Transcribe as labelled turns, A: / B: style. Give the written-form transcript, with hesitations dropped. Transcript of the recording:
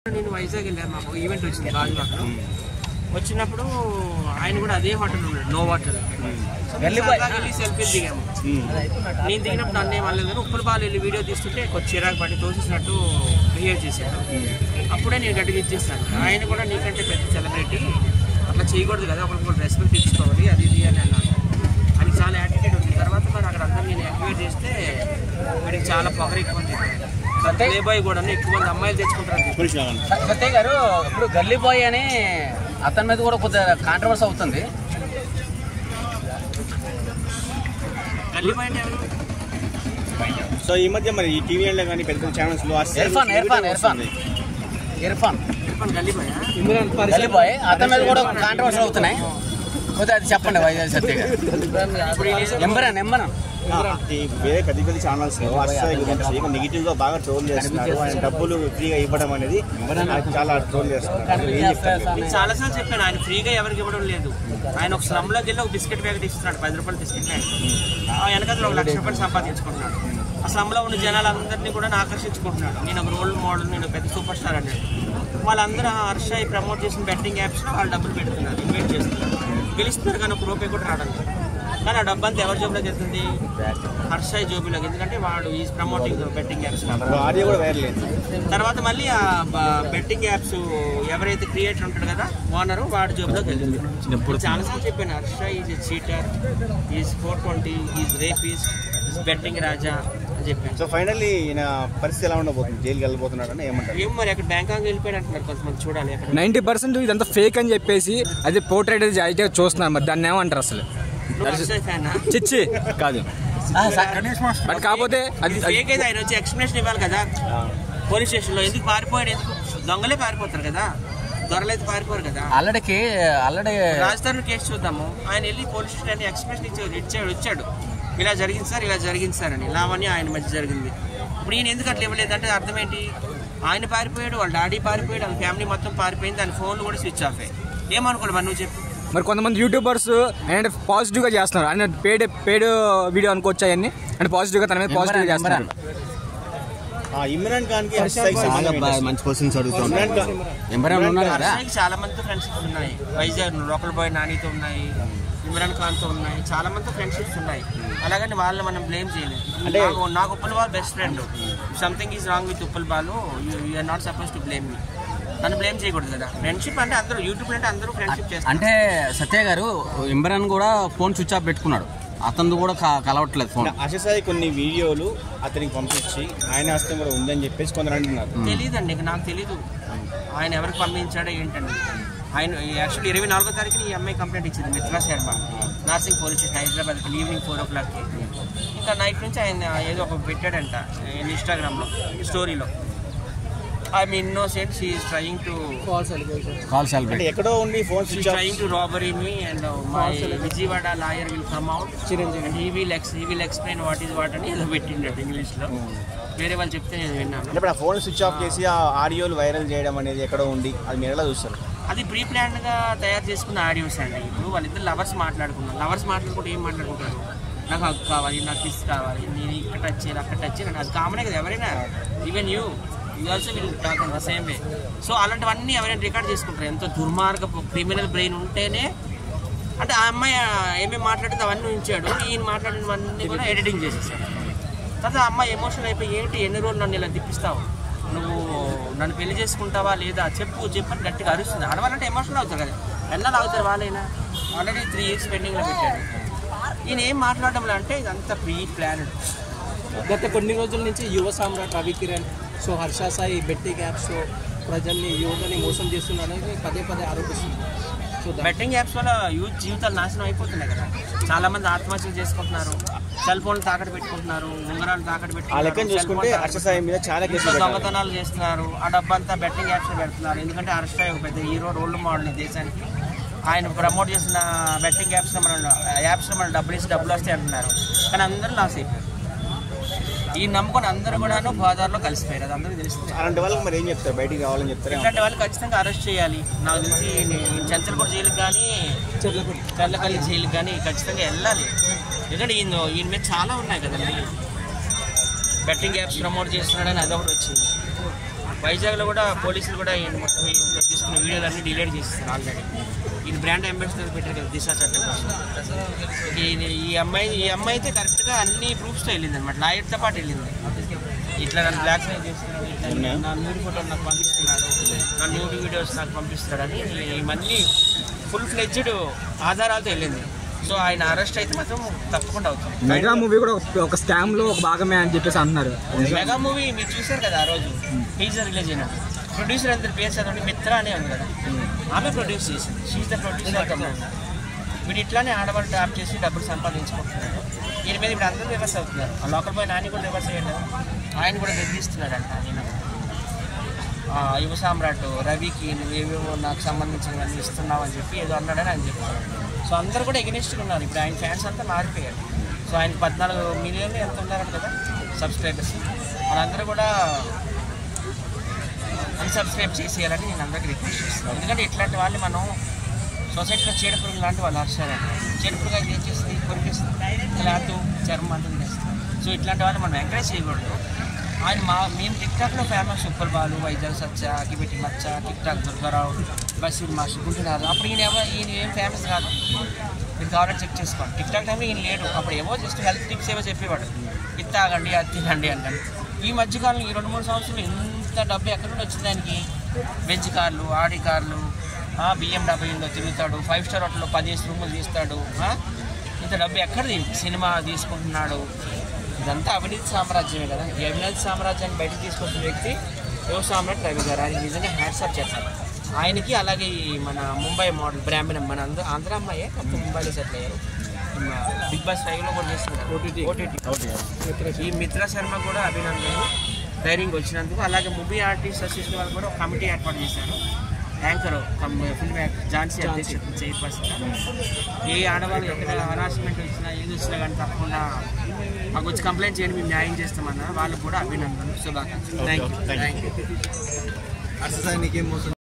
A: నేను వైజాగ్ వెళ్ళాను, మాకు ఈవెంట్ వచ్చింది గాజువాకలో. వచ్చినప్పుడు ఆయన కూడా అదే హోటల్ ఉన్నాడు, నో హోటల్. వెళ్ళి సెల్ఫీలు దిగాము. నేను దిగినప్పుడు నన్ను ఏమనలేదు కానీ ఉప్పుల బాలు వెళ్ళి వీడియో తీస్తుంటే కొంచెం చిరాకు పడి తోసేసినట్టు బిహేవ్ చేశాడు. అప్పుడే నేను గట్టిగా ఇచ్చేస్తాను. ఆయన కూడా నీకంటే పెద్ద సెలబ్రిటీ, అట్లా చేయకూడదు కదా, ఒకరికి రెస్పెక్ట్ ఇచ్చుకోవాలి, అది ఇది అని అన్నాను. అది చాలా యాటిట్యూడ్ ఉంది. తర్వాత మరి అక్కడ అందరూ నేను యాక్టివేట్ చేస్తే వీడికి చాలా పొగరు ఎక్కువ ఉంది. గల్లీ బాయ్ కూడా ఎక్కువ మంది అమ్మాయిలు తెచ్చుకుంటారు.
B: సత్య గారు, ఇప్పుడు గల్లీ బాయ్ అని అతని మీద కూడా కొద్దిగా కాంట్రవర్సీ అవుతుంది.
A: గల్లీ బాయ్ అంటే ఎవరు?
C: సో ఈ మధ్య మరి ఈ టీవీలో కానీ పెద్ద ఛానల్స్ లో
B: ఇర్ఫాన్
A: గల్లీ
B: బాయ్ అతని మీద కూడా కాంట్రవర్సీ అవుతున్నాయి. కొద్దిగా అది చెప్పండి వైజాగ్ సత్య గారు.
C: వేరే పెద్ద పెద్ద ఛానల్స్ నెగిటివ్ గా బాగా ట్రోల్ చేస్తున్నారు. ఆయన డబ్బులు ఫ్రీగా ఇవ్వడం అనేది చాలా ట్రోల్ చేస్తున్నారు.
A: చాలాసార్లు చెప్పాను, ఆయన ఫ్రీగా ఎవరికి ఇవ్వడం లేదు. ఆయన ఒక స్లమ్ లోకి వెళ్ళి ఒక బిస్కెట్ ప్యాకెట్ ఇస్తున్నాడు, 10 రూపాయల బిస్కెట్ ప్యాకెట్. వెనకాల 1 లక్ష రూపాయలు సంపాదించుకుంటున్నాడు. ఆ స్లమ్ లో ఉన్న జనాలందరినీ కూడా ఆకర్షించుకుంటున్నాడు. నేను ఒక రోల్ మోడల్, నేను పెద్ద సూపర్ స్టార్ అన్నాడు. వాళ్ళందరూ హర్ష ప్రమోట్ చేసిన బెట్టింగ్ యాప్స్ లో వాళ్ళు డబ్బులు పెడుతున్నారు, ఇన్వెస్ట్ చేస్తున్నారు, గెలుస్తున్నారు. కానీ ఒక రూపాయి కూడా రావడం. కానీ ఆ డబ్బు అంతా ఎవరి జోబులోకి వెళ్తుంది? హర్ష జోబులోకి. ఎందుకంటే వాడు ఈ ప్రమోటింగ్ బెట్టింగ్ యాప్స్. తర్వాత మళ్ళీ ఆ బెట్టింగ్ యాప్స్ ఎవరైతే క్రియేటర్ ఉంటాడు కదా ఓనరు, వాడి జోబులోకి వెళ్తుంది. చాలాసార్లు చెప్పాను, Harsha is cheater, is 420, is rapist, is betting రాజా అని చెప్పాను.
C: సో ఫైనల్లీ ఈయన పరిస్థితి ఎలా ఉండబోతుంది? జైలుకి వెళ్ళిపోతున్నాడు అని ఏమంటారు?
A: ఏం మరి అక్కడ బ్యాంకాక్ వెళ్ళిపోయాడు అంటున్నారు కొంతమంది. చూడాలి.
D: 90% ఇదంతా ఫేక్ అని చెప్పేసి అది పోర్ట్రేట్ అయితే చూస్తున్నారు. మరి దాన్ని ఏమంటారు అసలు? చిచ్చి కాదు, కాకపోతే
A: అది ఫేక్ అయితే ఆయన వచ్చి ఎక్స్ప్లెనేషన్ ఇవ్వాలి కదా పోలీస్ స్టేషన్ లో. ఎందుకు పారిపోయాడు? ఎందుకు? దొంగలే పారిపోతారు కదా, దొరలైతే పారిపోరు కదా.
B: ఆల్రెడీ
A: రాజధాని కేసు చూద్దాము. ఆయన వెళ్ళి పోలీస్ స్టేషన్ ఎక్స్ప్లెనేషన్ వచ్చాడు, ఇలా జరిగింది సార్, ఇలా జరిగింది సార్ అని. లావణ్య ఆయన మధ్య జరిగింది. ఇప్పుడు ఈయన ఎందుకు అట్లా ఇవ్వలేదు అంటే అర్థం ఏంటి? ఆయన పారిపోయాడు, వాళ్ళ డాడీ పారిపోయాడు, వాళ్ళ ఫ్యామిలీ మొత్తం పారిపోయింది, దాని ఫోన్లు కూడా స్విచ్ ఆఫ్ అయ్యాయి. ఏమనుకోండి మరి నువ్వు చెప్పు.
D: మరి కొంతమంది యూట్యూబర్స్ అంటే పాజిటివ్ గా చేస్తున్నారు. ఆయన పేడ్ వీడియో అనుకోవచ్చు అవన్నీ అంటే పాజిటివ్ గా తన మీద పాజిటివ్ గా చేస్తున్నారు.
C: ఇమ్రాన్ ఖాన్ కి మంచి క్వశ్చన్స్ అడుగుతాను.
A: చాలా మంది ఫ్రెండ్షిప్స్ ఉన్నాయి. వైజాగ్ లోకల్ బాయ్ నానితో ఉన్నాయి, ఇమ్రాన్ ఖాన్ తో ఉన్నాయి, చాలా మంది ఫ్రెండ్షిప్స్ ఉన్నాయి. అలాగని వాళ్ళని మనం బ్లేమ్ చేయలేదు. నాకు Uppal Bal best friend. Something is wrong with Uppal Balu, you are not suppose to blame me. నన్ను బ్లేమ్ చేయకూడదు కదా. ఫ్రెండ్షిప్ అంటే అందరూ యూట్యూబ్ అంటే అందరూ ఫ్రెండ్షిప్ చేస్తారు.
B: అంటే సత్య గారు, ఇమ్రాన్ కూడా ఫోన్ స్విచ్ ఆఫ్ పెట్టుకున్నాడు, అతను కూడా కలవట్లేదు ఫోన్.
C: అశసాయి కొన్ని వీడియోలు అతనికి పంపించి ఆయన హస్తం కూడా ఉందని చెప్పేసి కొందరు అంటున్నారు.
A: తెలీదండి, నాకు తెలీదు ఆయన ఎవరికి పంపించాడో ఏంటండి. ఆయన యాక్చువల్లీ 24వ తారీఖున ఈ అమ్మాయి కంప్లైంట్ ఇచ్చింది Mitra Sharma, Narsing police station Hyderabad, evening 4 o'clock. ఇంకా నైట్ నుంచి ఆయన ఏదో ఒక పెట్టాడంట ఇన్స్టాగ్రామ్లో స్టోరీలో, I'm innocent, she is trying to
C: ఎక్కడో ఉండి phone
A: she is trying to robbery me and my Vijayawada lawyer will come out and he will explain what is what అని ఏదో పెట్టిండట ఇంగ్లీష్ లో. వేరే వాళ్ళు చెప్తే నేను విన్నాను.
C: ఇప్పుడు ఆ ఫోన్ స్విచ్ ఆఫ్ చేసి ఆ ఆడియోలు వైరల్ చేయడం అనేది ఎక్కడో ఉంది, అది మీరు ఎలా చూస్తారు?
A: అది ప్రీ ప్లాన్ గా తయారు చేసుకున్న ఆడియోస్ అండి. ఇప్పుడు వాళ్ళిద్దరు లవర్స్ మాట్లాడుకున్నారు. లవర్స్ మాట్లాడుకుంటే ఏం మాట్లాడుకుంటారు? నాకు హక్ కావాలి, నాకు కిస్ కావాలి, నేను ఇక్కడ టచ్ చేయాలి, అక్కడ టచ్ చేయాలి, అది కామనే కదా. ఎవరైనా even you also will talk in the same way. So అలాంటివన్నీ ఎవరైనా రికార్డ్ చేసుకుంటారు. ఎంతో దుర్మార్గపు క్రిమినల్ బ్రెయిన్ ఉంటేనే. అంటే ఆ అమ్మాయి ఏమేమి మాట్లాడితే అవన్నీ ఉంచాడు, ఈయన మాట్లాడినవన్నీ కూడా ఎడిటింగ్ చేసేసాడు. తర్వాత ఆ అమ్మాయి ఎమోషనల్ అయిపోయి, ఏంటి ఎన్ని రోజులు నన్ను ఇలా తిప్పిస్తావు, నువ్వు నన్ను పెళ్లి చేసుకుంటావా లేదా చెప్పని గట్టిగా అరుస్తుంది. ఆడవాళ్ళంటే ఎమోషనల్ అవుతారు కదా, ఎన్నాళ్ళు అవుతారు వాళ్ళైనా. ఆల్రెడీ 3 years పెండింగ్లో పెట్టాడు. ఈయన ఏం మాట్లాడడంలో అంటే ఇదంతా ప్రీ ప్లానెడ్.
E: గత కొన్ని రోజుల నుంచి యువ సామ్రాట్ Ravi Kiran so Harsha Sai betting apps ప్రజల్ని యువతని మోసం చేస్తున్నారని పదే ఆరోపిస్తున్నారు. సో
A: బెట్టింగ్ యాప్స్ వల్ల యూత్ జీవితాలు నాశనం అయిపోతున్నాయి కదా. చాలా మంది ఆత్మహత్యలు చేసుకుంటున్నారు, సెల్ ఫోన్లు తాకట్టు పెట్టుకుంటున్నారు, ఉంగరాలు తాకట్టు పెట్టుకుంటున్నారు, దొంగతనాలు చేస్తున్నారు. ఆ డబ్బంతా బెట్టింగ్ యాప్స్ పెడుతున్నారు. ఎందుకంటే హర్ష ఒక పెద్ద హీరో, రోల్ మోడల్ దేశానికి. ఆయన ప్రమోట్ చేసిన బెట్టింగ్ యాప్స్ మనం డబ్బులు వస్తాయి అంటున్నారు. కానీ అందరూ లాస్ అయిపోయారు. ఈ నమ్ముకొని అందరూ కూడా గోదావరిలో కలిసిపోయారు. అది అందరూ తెలుస్తుంది.
C: అలాంటి వాళ్ళకి మరి ఏం చెప్తారు? బయటికి రావాలని చెప్తారు.
A: ఇలాంటి వాళ్ళు ఖచ్చితంగా అరెస్ట్ చేయాలి. నాకు తెలిసి చంచలగూడ జైలుకి కానీ చర్లపల్లి జైలుకి కానీ ఖచ్చితంగా వెళ్ళాలి. ఎందుకంటే ఈయన మీద చాలా ఉన్నాయి కదండి. బెట్టింగ్ యాప్స్ ప్రమోట్ చేస్తున్నాడని అదొకటి వచ్చింది. వైజాగ్లో కూడా పోలీసులు కూడా మొత్తం తీసుకున్న వీడియోలన్నీ డిలీట్ చేస్తారు ఆల్రెడీ. ఈయన బ్రాండ్ అంబాసిడర్ పెట్టారు కదా దిశ చట్టం కోసం. ఈ అమ్మాయి అయితే కరెక్ట్గా అన్ని ప్రూఫ్స్తో వెళ్ళింది అనమాట, లాయర్తో పాటు వెళ్ళింది. ఇట్లా నన్ను బ్లాక్ మెయిల్ చేస్తున్నాడు, ఇట్లా నా న్యూడ్ ఫోటోలు నాకు పంపిస్తున్నాడు, నా న్యూడ్ వీడియోస్ నాకు పంపిస్తున్నాడని ఇవన్నీ ఫుల్ ఫ్లెడ్జ్డ్ ఆధారాలతో వెళ్ళింది. సో ఆయన అరెస్ట్ అయితే మాత్రం తప్పకుండా అవుతుంది.
D: మెగా మూవీ కూడా ఒక స్కామ్ లో ఒక భాగమే అని చెప్పేసి అంటున్నారు.
A: మెగా మూవీ మీరు చూసారు కదా ఆ రోజు టీజర్ రిలీజ్ అయినట్టు. ప్రొడ్యూసర్ అందరి పేరు చదవండి, మిత్ర అనే ఉంది కదా, ఆమె ప్రొడ్యూస్ చేసింది. She the producer. వీడు ఇట్లానే ఆడవాళ్ళు ట్యాప్ చేసి డబ్బులు సంపాదించుకుంటున్నారు. దీని మీద ఇప్పుడు అందరూ రివర్స్ అవుతున్నారు. ఆ లోకల్ బాయ్ నాని కూడా రివర్స్ అయ్యాడు, ఆయన కూడా బెదిరిస్తున్నాడంట. నేను యువ సామ్రాట్ రవికి నువ్వేమేమో నాకు సంబంధించినవన్నీ ఇస్తున్నావు అని చెప్పి ఏదో అన్నాడని ఆయన చెప్తున్నాడు. సో అందరూ కూడా ఎగనిస్ట్గా ఉన్నారు. ఇప్పుడు ఆయన ఫ్యాన్స్ అంతా మారిపోయారు. సో ఆయన 14 మిలియన్లు ఎంత ఉన్నారంట కదా సబ్స్క్రైబర్స్, వాళ్ళందరూ కూడా అన్సబ్స్క్రైబ్ చేసేయాలని నేను అందరికీ రిక్వెస్ట్ చేస్తున్నాను. ఎందుకంటే ఇట్లాంటి వాళ్ళు మనం సొసైటీలో చీడపురుగు లాంటి వాళ్ళు అర్చారంట. చీడపురుగు అయితే ఏం చేస్తుంది, కొరికిస్తుంది, క్లాత్ చర్మం అంతా చేస్తుంది. సో ఇట్లాంటి వాళ్ళు మనం ఎంకరేజ్ చేయకూడదు. ఆయన మేము టిక్టాక్లో ఫేమస్ ఉప్పల్ బాలు, వైజాగ్ సత్య, అకిపెట్టి మచ్చ, టిక్టాక్ దుర్గారావు, బషీర్ మాస్టర్ గుంటున్నారు. అప్పుడు ఈయన ఏం ఫేమస్ కాదు. మీరు కావాలంటే చెక్ చేసుకోండి. టిక్టాక్ టైంలో ఈయన లేడు. అప్పుడు ఏవో జస్ట్ హెల్త్ టిప్స్ ఏవో చెప్పేవాడు, ఇది తాగండి అది తినండి అంటాను. ఈ మధ్యకాలంలో ఈ 2-3 సంవత్సరాలు ఇంత డబ్బు ఎక్కడి నుండి వచ్చింది ఆయనకి? బెంచ్ కార్లు, ఆడి కార్లు, BMW తిరుగుతాడు, 5 స్టార్ హోటల్లో 10 రూములు తీస్తాడు. ఇంత డబ్బు ఎక్కడిది? సినిమా తీసుకుంటున్నాడు. ఇదంతా అవినీతి సామ్రాజ్యమే కదా. ఈ అవినీతి సామ్రాజ్యాన్ని బయటకు తీసుకొచ్చిన వ్యక్తి యువ సామ్రాట్ రవి గారు. ఆయన నిజంగా హ్యాట్స్ ఆఫ్ చేస్తారు ఆయనకి. అలాగే మన ముంబై మోడల్ బ్రాహ్మణం, మన ఆంధ్ర అమ్మాయే మొత్తం ముంబైలో సెటిల్ అయ్యారు. బిగ్ బాస్ 5లో కూడా చేస్తున్నారు ఓటీటీ. ఈ మిత్ర శర్మ కూడా అభినందనలు ధైర్యంగా వచ్చినందుకు. అలాగే మూవీ ఆర్టిస్ట్ అసోసియేషన్ వాళ్ళు కూడా ఒక కమిటీ ఏర్పాటు చేశారు. యాంకర్ ఫిల్మ్ యాక్టర్ ఝాన్సీ అధ్యక్షత చైర్పర్సన్. ఏ ఆడవాళ్ళు ఎక్కడ హరాస్మెంట్ వచ్చినా ఏది వచ్చినా కానీ తప్పకుండా మాకు వచ్చి కంప్లైంట్ చేయండి, మేము న్యాయం చేస్తామన్నా. వాళ్ళకు కూడా అభినందనలు, శుభాకాంక్షలు. Thank you.